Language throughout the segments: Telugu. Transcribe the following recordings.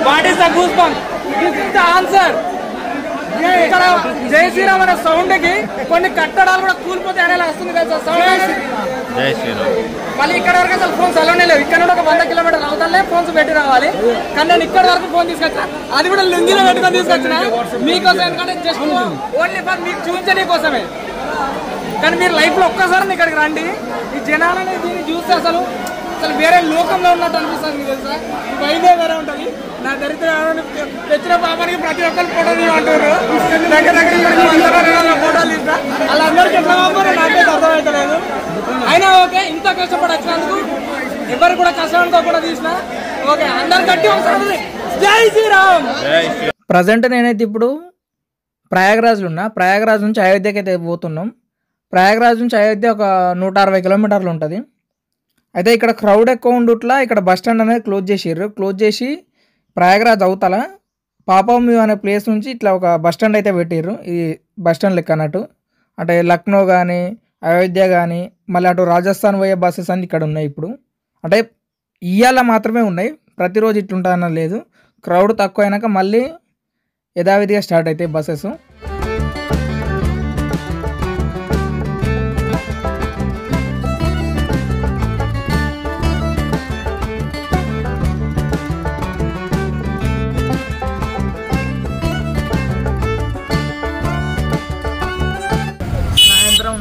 What is the goose bump? This is the answer. ఇక్కడ జై శ్రీరామ్ అనే సౌండ్ కి కొన్ని కట్టడాలు కూడా కూలిపోతే అనేలా వస్తుంది కదా సౌండ్. జై శ్రీరామ్. మళ్ళీ ఇక్కడ వరకు అసలు ఫోన్స్ అలోనే లేవు. ఇక్కడ ఒక 100 కిలోమీటర్లు అవతలే ఫోన్స్ పెట్టి రావాలి. కానీ నేను ఇక్కడ వరకు ఫోన్ తీసుకొచ్చిన, అది కూడా లుంగిలో పెట్టుకొని తీసుకొచ్చిన మీకోసం. ఎందుకంటే జస్ట్ ఓన్లీ ఫర్ మీకు చూపించే కోసమే. కానీ మీరు లైఫ్ లో ఒక్కసారి ఇక్కడికి రండి. ఈ జనాలని దీన్ని చూస్తే అసలు వేరే లోకంలో ఉన్నట్టు అనిపిస్తుంది. తెలుసా, ఈ వైద్య వేరే ఉంటుంది. నా దరిద్ర తెచ్చిన పాపానికి ప్రతి ఒక్కరు ఫోటో తీయమంటారు. దగ్గర దగ్గర ఫోటోలు తీస్తా. వాళ్ళందరికీ ఎట్లా పంపారో నాకైతే అర్థమవుతలేదు. అయినా ఓకే, ఇంత కష్టపడి వచ్చినందుకు ఎవరు కూడా కష్టం అనుకోకుండా తీసిన ఓకే. అందరు కట్టి ఒకసారి జై శ్రీరామ్. ప్రజెంట్ నేనైతే ఇప్పుడు ప్రయాగరాజ్లో ఉన్నా. ప్రయాగరాజ్ నుంచి అయోధ్యకి అయితే పోతున్నాం. ప్రయాగరాజ్ నుంచి అయోధ్య ఒక 160 కిలోమీటర్లు ఉంటుంది. అయితే ఇక్కడ క్రౌడ్ ఎక్కువ ఉండుట్లా ఇక్కడ బస్ స్టాండ్ అనేది క్లోజ్ చేసిర్రు. క్లోజ్ చేసి ప్రయాగరాజ్ అవతల పాపవ్యూ అనే ప్లేస్ నుంచి ఇట్లా ఒక బస్ స్టాండ్ అయితే పెట్టిర్రు. ఈ బస్ స్టాండ్ లెక్క అన్నట్టు. అంటే లక్నో కానీ అయోధ్య కానీ మళ్ళీ అటు రాజస్థాన్ పోయే బస్సెస్ అన్ని ఇక్కడ ఉన్నాయి. ఇప్పుడు అంటే ఇవాళ మాత్రమే ఉన్నాయి, ప్రతిరోజు ఇట్లుంటానని లేదు. క్రౌడ్ తక్కువ అయినాక మళ్ళీ యథావిధిగా స్టార్ట్ అవుతాయి బస్సెస్.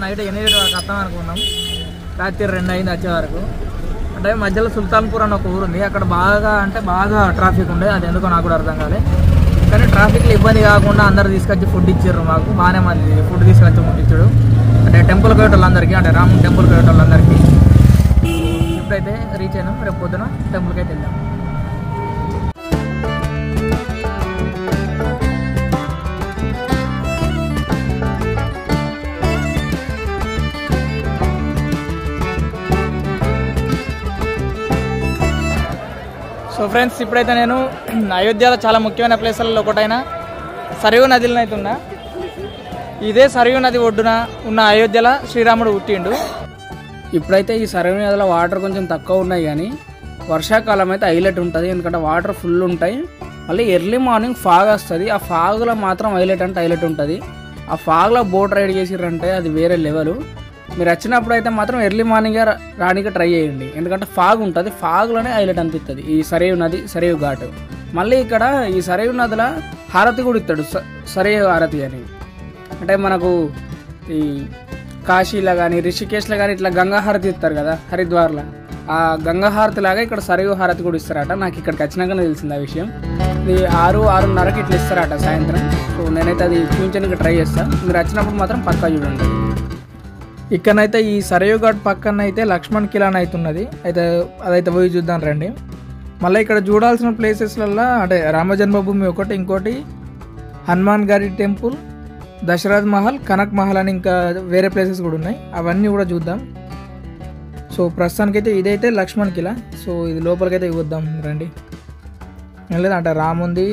నైట్ 8 వరకు వస్తాం అనుకున్నాం. రాత్రి 2 అయింది వచ్చే వరకు. అంటే మధ్యలో సుల్తాన్పూర్ అని ఒక ఊరు ఉంది. అక్కడ బాగా ట్రాఫిక్ ఉండే. అది ఎందుకో నాకు కూడా అర్థం కాలేదు. కానీ ట్రాఫిక్లో ఇబ్బంది కాకుండా అందరు తీసుకొచ్చి ఫుడ్ ఇచ్చారు మాకు. బాగానే మంది ఫుడ్ తీసుకొచ్చి ఫుడ్ ఇచ్చాడు. అంటే టెంపుల్ పోయేటోళ్ళందరికీ, అంటే రామ్ టెంపుల్ పోయేటోళ్ళందరికీ. ఇప్పుడైతే రీచ్ అయినాం. రేపు పొద్దున టెంపుల్కి అయితే వెళ్దాం. సో ఫ్రెండ్స్, ఇప్పుడైతే నేను అయోధ్యలో చాలా ముఖ్యమైన ప్లేసులలో ఒకటైన సరయూ నదిలో అయితే ఉన్నా. ఇదే సరయూ నది ఒడ్డున ఉన్న అయోధ్యలో శ్రీరాముడు పుట్టిండు. ఇప్పుడైతే ఈ సరయూ నదిలో వాటర్ కొంచెం తక్కువ ఉన్నాయి, కానీ వర్షాకాలం అయితే హైలైట్ ఉంటుంది. ఎందుకంటే వాటర్ ఫుల్ ఉంటాయి. మళ్ళీ ఎర్లీ మార్నింగ్ ఫాగ్ వస్తుంది. ఆ ఫాగ్లో మాత్రం హైలైట్ అంటే హైలైట్ ఉంటుంది. ఆ ఫాగ్లో బోట్ రైడ్ చేసిర్రంటే అది వేరే లెవెల్. మీరు వచ్చినప్పుడు అయితే మాత్రం ఎర్లీ మార్నింగే రానికి ట్రై చేయండి. ఎందుకంటే ఫాగ్ ఉంటుంది. ఫాగ్లోనే హైలైట్ అనిపిస్తుంది ఈ సరయూ నది, సరయూ ఘాట్. మళ్ళీ ఇక్కడ ఈ సరయూ నదిలో హారతి కూడా ఇస్తాడు, సరయూ హారతి అని. అంటే మనకు ఈ కాశీలో కానీ రిషికేశ్లో కానీ ఇట్లా గంగా హారతి ఇస్తారు కదా హరిద్వార్లో, ఆ గంగా హారతి లాగా ఇక్కడ సరయూ హారతి కూడా ఇస్తారట. నాకు ఇక్కడికి వచ్చినాకనే తెలిసింది ఆ విషయం. ఇది 6-6:30కి ఇట్లా ఇస్తారట సాయంత్రం. సో నేనైతే అది చూపించడానికి ట్రై చేస్తాను. మీరు వచ్చినప్పుడు మాత్రం పక్కా చూడండి. ఇక్కడనైతే ఈ సరయూ ఘాట్ పక్కన అయితే లక్ష్మణ్ కిలా అని అవుతున్నది. అయితే అదైతే పోయి చూద్దాం రండి. మళ్ళీ ఇక్కడ చూడాల్సిన ప్లేసెస్లల్లో అంటే రామ జన్మభూమి ఒకటి, ఇంకోటి హనుమాన్ గారి టెంపుల్, దశరథ్ మహల్, కనక్ మహల్ అని ఇంకా వేరే ప్లేసెస్ కూడా ఉన్నాయి. అవన్నీ కూడా చూద్దాం. సో ప్రస్తుతానికైతే ఇదైతే లక్ష్మణ్ కిలా. సో ఇది లోపలికైతే ఇవ్వద్దాం రండి. ఏం లేదు అంటే రాముంది,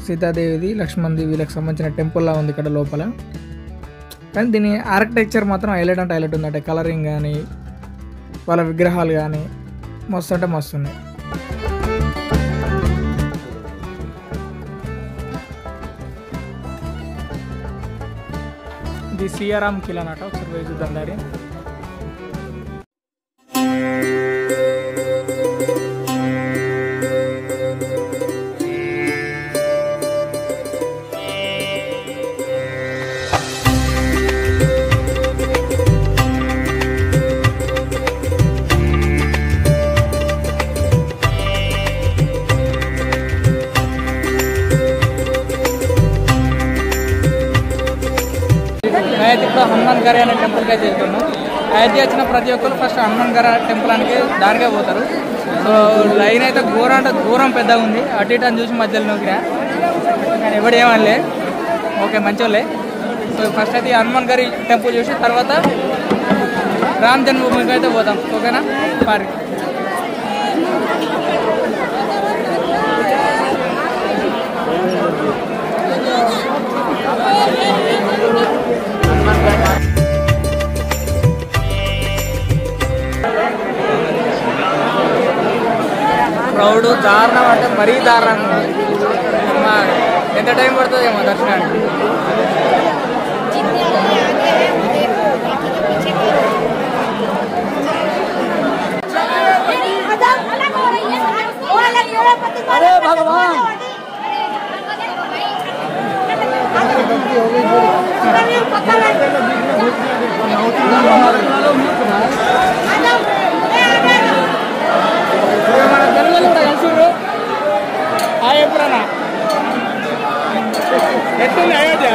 సీతాదేవిది, లక్ష్మణ్ది వీళ్ళకి సంబంధించిన టెంపుల్లా ఉంది ఇక్కడ లోపల. కానీ దీని ఆర్కిటెక్చర్ మాత్రం హైలైట్ అంటే హైలైట్ ఉంది. అంటే కలరింగ్ కానీ వాళ్ళ విగ్రహాలు కానీ మస్తు అంటే మస్తు ఉన్నాయి. ఇది సియారాం కిలా అన్నట్టు. ఒకసారి పోయి చూద్దాం దారి. అయితే ఇప్పుడు హనుమాన్ గారి అనే టెంపుల్కి అయితే వెళ్తున్నాం. అయోధ్య వచ్చిన ప్రతి ఒక్కరు ఫస్ట్ హనుమాన్ గారి టెంపుల్ అని దానికే పోతారు. సో లైన్ అయితే ఘోరం అంటే ఘోరం పెద్దగా ఉంది. అటు ఇటు అని చూసి మధ్యలో నూకిరా, కానీ ఎవడు ఏమనలే. ఓకే మంచోళ్ళే. సో ఫస్ట్ అయితే హనుమాన్ గారి టెంపుల్ చూసి తర్వాత రామ్ జన్మభూమికి అయితే పోతాం. ఓకేనా పార్క్. క్రౌడ్ దారుణం అంటే మరీ దారుణంగా ఎంత టైం పడుతుందేమో దర్శనానికి. अरे भगवान ఎప్పుడన్నా ఎట్టుంది అయోధ్య?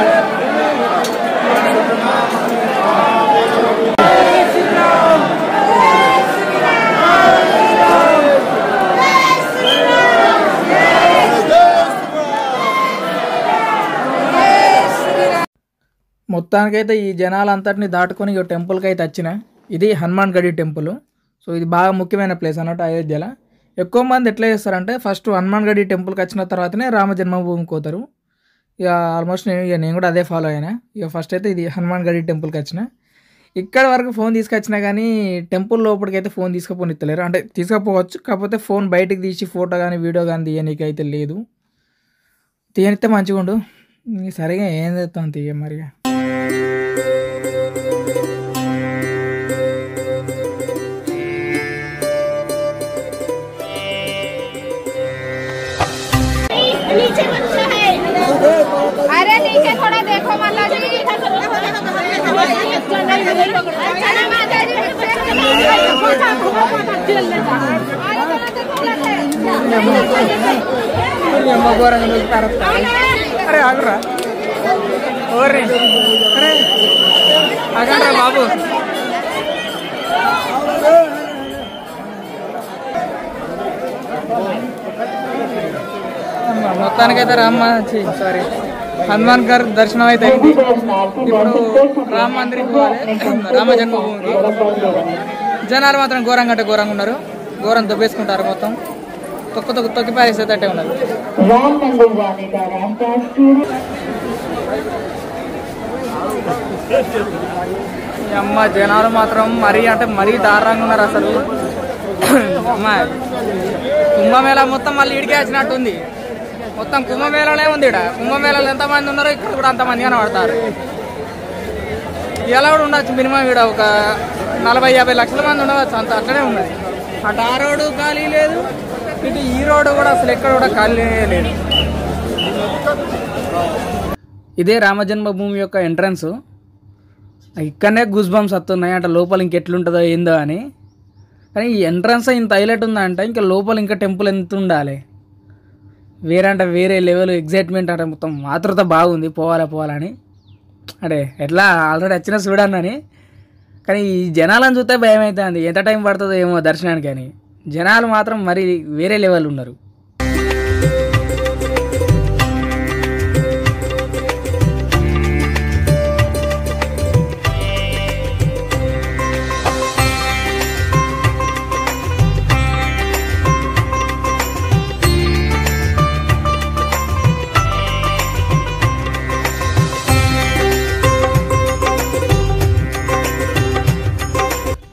మొత్తానికైతే ఈ జనాలంతటిని దాటుకొని ఈ టెంపుల్కి అయితే వచ్చిన. ఇది హనుమాన్ గడి టెంపుల్. సో ఇది బాగా ముఖ్యమైన ప్లేస్ అన్నట్టు అయోధ్యలో. ఎక్కువ మంది ఎట్లా చేస్తారంటే ఫస్ట్ హనుమాన్ గడి టెంపుల్కి వచ్చిన తర్వాతనే రామ జన్మభూమికి పోతారు. ఇక ఆల్మోస్ట్ నేను కూడా అదే ఫాలో అయినా. ఇక ఫస్ట్ అయితే ఇది హనుమాన్ గడి టెంపుల్కి వచ్చిన. ఇక్కడ వరకు ఫోన్ తీసుకొచ్చినా కానీ టెంపుల్ లోపలికి అయితే ఫోన్ తీసుకుపోనిత్తలేరు. అంటే తీసుకుపోవచ్చు, కాకపోతే ఫోన్ బయటికి తీసి ఫోటో కానీ వీడియో కానీ తీయనీకి అయితే లేదు. తీయనిస్తే మంచిగా ఉండు. సరిగా ఏం చేస్తాం తీయ మరిగా. अरे नीचे थोड़ा देखो माता जी। अरे आगरा और अरे आगरा बाबू మొత్తానికైతే సారీ హనుమాన్ గారి దర్శనం అయితే అయింది. ఇప్పుడు రామ మందిరికి పోవాలి, రామ జన్మభూమికి. జనాలు మాత్రం ఘోరంగా అంటే ఘోరంగా ఉన్నారు. ఘోరం దొబ్బేసుకుంటారు, మొత్తం తొక్కి పారేసేటట్టే ఉన్నారు. అమ్మ జనాలు మాత్రం మరీ అంటే మరీ దారుణంగా ఉన్నారు అసలు. అమ్మ కుంభమేళా మొత్తం మళ్ళీ ఇడికే వచ్చినట్టుంది. మొత్తం కుంభమేళానే ఉంది. ఇక్కడ కుంభమేళాలు ఎంతమంది ఉన్నారో ఇక్కడ కూడా అంతమంది కనబడతారు. ఇలా కూడా ఉండొచ్చు మినిమం. ఇక్కడ ఒక 40-50 లక్షల మంది ఉండవచ్చు, అంత అట్లనే ఉన్నది. అటు ఆ రోడ్డు ఖాళీ లేదు, ఇటు ఈ రోడ్డు కూడా అసలు ఎక్కడ కూడా ఖాళీ లేదు. ఇదే రామజన్మభూమి యొక్క ఎంట్రన్స్. ఇక్కడనే గూస్ బంప్స్ వస్తున్నాయి అంటే లోపల ఇంకెట్లుంటుందో ఏందో అని. కానీ ఈ ఎంట్రన్స్ ఇంత హైలైట్ ఉందంటే ఇంకా లోపల ఇంకా టెంపుల్ ఎంత ఉండాలి. వేరే లెవెల్ ఎగ్జైట్మెంట్ అంటే మొత్తం ఆతృత బాగుంది పోవాలని. అంటే ఎట్లా ఆల్రెడీ వచ్చిన చూడన్నని. కానీ ఈ జనాలను చూస్తే భయం అవుతుంది, ఎంత టైం పడుతుందో ఏమో దర్శనానికి అని. జనాలు మాత్రం మరి వేరే లెవెల్ ఉన్నారు.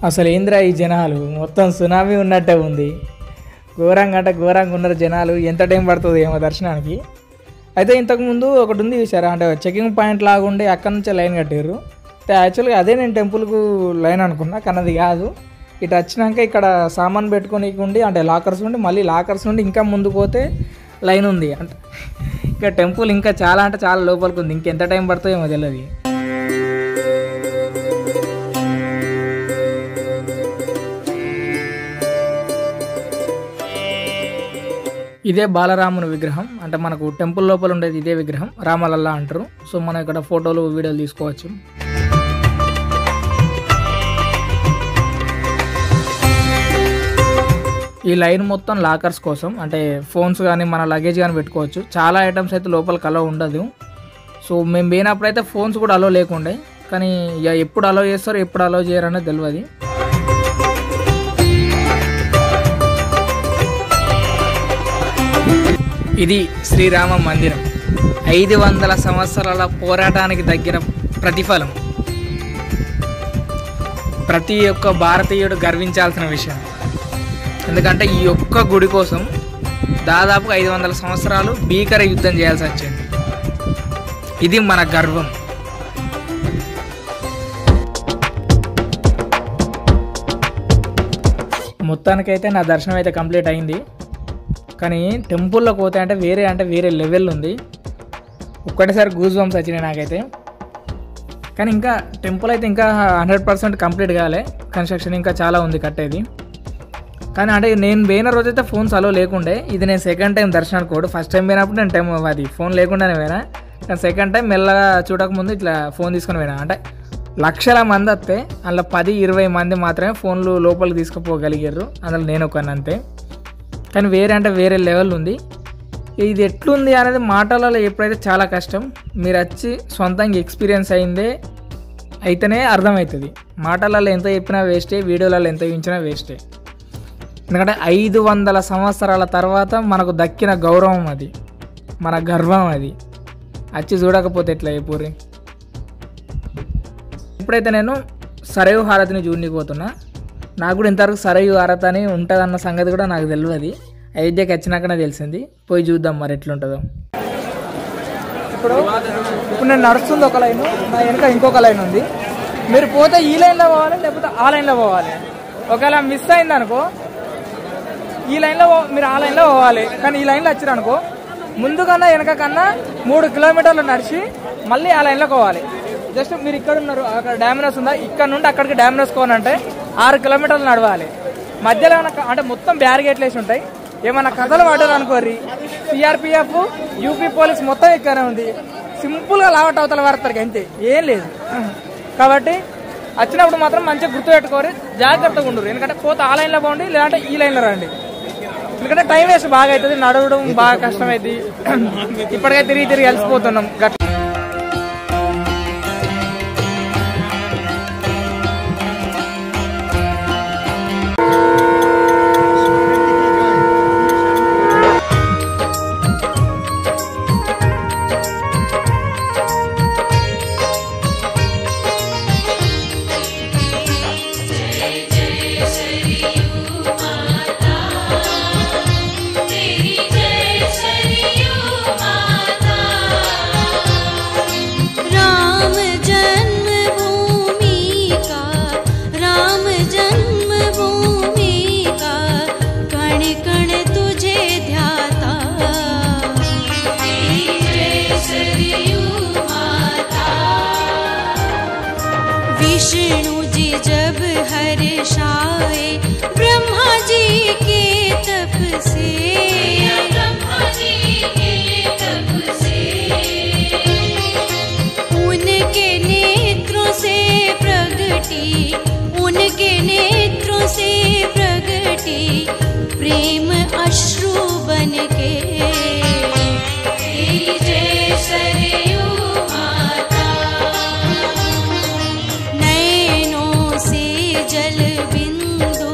అసలు ఏంద్రా ఈ జనాలు, మొత్తం సునామీ ఉన్నట్టే ఉంది. ఘోరంగా అంటే ఘోరంగా ఉన్నారు జనాలు. ఎంత టైం పడుతుంది ఏమో దర్శనానికి. అయితే ఇంతకుముందు ఒకటి ఉంది చూసారా, అంటే చెకింగ్ పాయింట్ లాగా ఉండి అక్కడ నుంచే లైన్ కట్టారు. అయితే యాక్చువల్గా అదే నేను టెంపుల్కు లైన్ అనుకున్నా, కానీ అది కాదు. ఇటు వచ్చినాక ఇక్కడ సామాన్ పెట్టుకోనికి ఉండి అంటే లాకర్స్ ఉండి, మళ్ళీ లాకర్స్ నుండి ఇంకా ముందుకు పోతే లైన్ ఉంది. అంటే ఇంకా టెంపుల్ ఇంకా చాలా అంటే చాలా లోపలికి ఉంది. ఇంకెంత టైం పడుతుందో ఏమో తెలియదు. ఇదే బాలరాముని విగ్రహం. అంటే మనకు టెంపుల్ లోపల ఉండేది ఇదే విగ్రహం, రామలల్లా అంటారు. సో మనం ఇక్కడ ఫోటోలు వీడియోలు తీసుకోవచ్చు. ఈ లైన్ మొత్తం లాకర్స్ కోసం, అంటే ఫోన్స్ కానీ మన లగేజ్ కానీ పెట్టుకోవచ్చు. చాలా ఐటమ్స్ అయితే లోపలికి అలో ఉండదు. సో మేము పోయినప్పుడు అయితే ఫోన్స్ కూడా అలో లేకుండే, కానీ ఎప్పుడు అలో చేస్తారో ఎప్పుడు అలో చేయరనేది తెలియదు. ఇది శ్రీరామ మందిరం. 500 సంవత్సరాల పోరాటానికి తగ్గిన ప్రతిఫలం. ప్రతి ఒక్క భారతీయుడు గర్వించాల్సిన విషయం. ఎందుకంటే ఈ ఒక్క గుడి కోసం దాదాపు 500 సంవత్సరాలు భీకర యుద్ధం చేయాల్సి వచ్చింది. ఇది మన గర్వం. మొత్తానికైతే నా దర్శనం అయితే కంప్లీట్ అయింది. కానీ టెంపుల్లోకి పోతే అంటే వేరే లెవెల్ ఉంది. ఒక్కటేసారి గూజ్ బంప్స్ వచ్చినాయి నాకైతే. కానీ ఇంకా టెంపుల్ అయితే ఇంకా 100% కంప్లీట్ కాలే, కన్స్ట్రక్షన్ ఇంకా చాలా ఉంది కట్టేది. కానీ అంటే నేను పోయిన రోజైతే ఫోన్స్ అలో లేకుండే. ఇది నేను సెకండ్ టైం దర్శనానికి కూడా. ఫస్ట్ టైం పోయినప్పుడు నేను అది ఫోన్ లేకుండానే పోయినా. కానీ సెకండ్ టైం మెల్లగా చూడకముందు ఇట్లా ఫోన్ తీసుకొని పోయినా. అంటే లక్షల మంది వస్తే అందులో 10-20 మంది మాత్రమే ఫోన్లు లోపలికి తీసుకుపోగలిగారు. అందులో నేను ఒకని అంతే. కానీ వేరే లెవెల్ ఉంది. ఇది ఎట్లుంది అనేది మాటలలో ఎప్పుడైతే చాలా కష్టం. మీరు వచ్చి సొంతంగా ఎక్స్పీరియన్స్ అయితేనే అర్థమవుతుంది. మాటలలో ఎంత చెప్పినా వేస్టే, వీడియోలలో ఎంత చూపించినా వేస్టే. ఎందుకంటే 500 సంవత్సరాల తర్వాత మనకు దక్కిన గౌరవం అది, మన గర్వం అది. వచ్చి చూడకపోతే ఎట్లా పూరి. ఇప్పుడైతే నేను సరయు హారతిని చూడడానికి పోతున్నా. నాకు కూడా ఇంతవరకు సరయు హారతి అని ఉంటుందన్న సంగతి కూడా నాకు తెలియదు. అయోధ్యకి వచ్చినాకనే తెలిసింది. పోయి చూద్దాం మరి ఎట్లుంటుందో. ఇప్పుడు నేను నడుస్తుంది ఒక లైను, నా వెనక ఇంకొక లైన్ ఉంది. మీరు పోతే ఈ లైన్లో పోవాలి, లేకపోతే ఆ లైన్లో పోవాలి. ఒకవేళ మిస్ అయింది అనుకో, ఈ లైన్లో మీరు ఆ లైన్లో పోవాలి. కానీ ఈ లైన్లో వచ్చారనుకో, ముందు కన్నా వెనక కన్నా 3 కిలోమీటర్లు నడిచి మళ్ళీ ఆ లైన్లోకి పోవాలి. జస్ట్ మీరు ఇక్కడ ఉన్నారు, అక్కడ డామినోస్ ఉందా, ఇక్కడ నుండి అక్కడికి డామినోస్ కోనంటే 6 కిలోమీటర్లు నడవాలి. మధ్యలో అంటే మొత్తం బ్యారిగేట్లు వేసి ఉంటాయి. ఏమన్నా కథలు పడ్డారు అనుకోర్రి, సిఆర్పిఎఫ్, యూపీ పోలీస్ మొత్తం ఇక్కడనే ఉంది. సింపుల్గా లావట్ అవతల వాడతారు, అంతే, ఏం లేదు. కాబట్టి వచ్చినప్పుడు మాత్రం మంచిగా గుర్తుపెట్టుకోరు, జాగ్రత్తగా ఉండరు. ఎందుకంటే పోతే ఆ లైన్లో పోండి, లేదంటే ఈ లైన్లో రండి. ఎందుకంటే టైం వేస్ట్ బాగా అవుతుంది, నడవడం బాగా కష్టమైంది. ఇప్పటికే తిరిగి కలిసిపోతున్నాం. विष्णु जी जब हर्षाए ब्रह्मा जी के तप से, उनके नेत्रों से प्रगटी प्रेम अश्रु बन के। जय सरयू माता, नैनों से जल बिंदु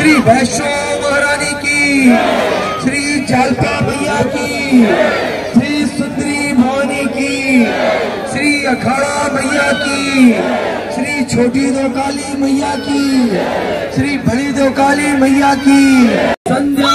श्री वैष्णो महारानी की, श्री जालपा मैया की, श्री सुंदरी भवानी की, श्री अखाड़ा मैया की, श्री छोटी दो काली मैया की, श्री बड़ी दो काली मैया की। संध्या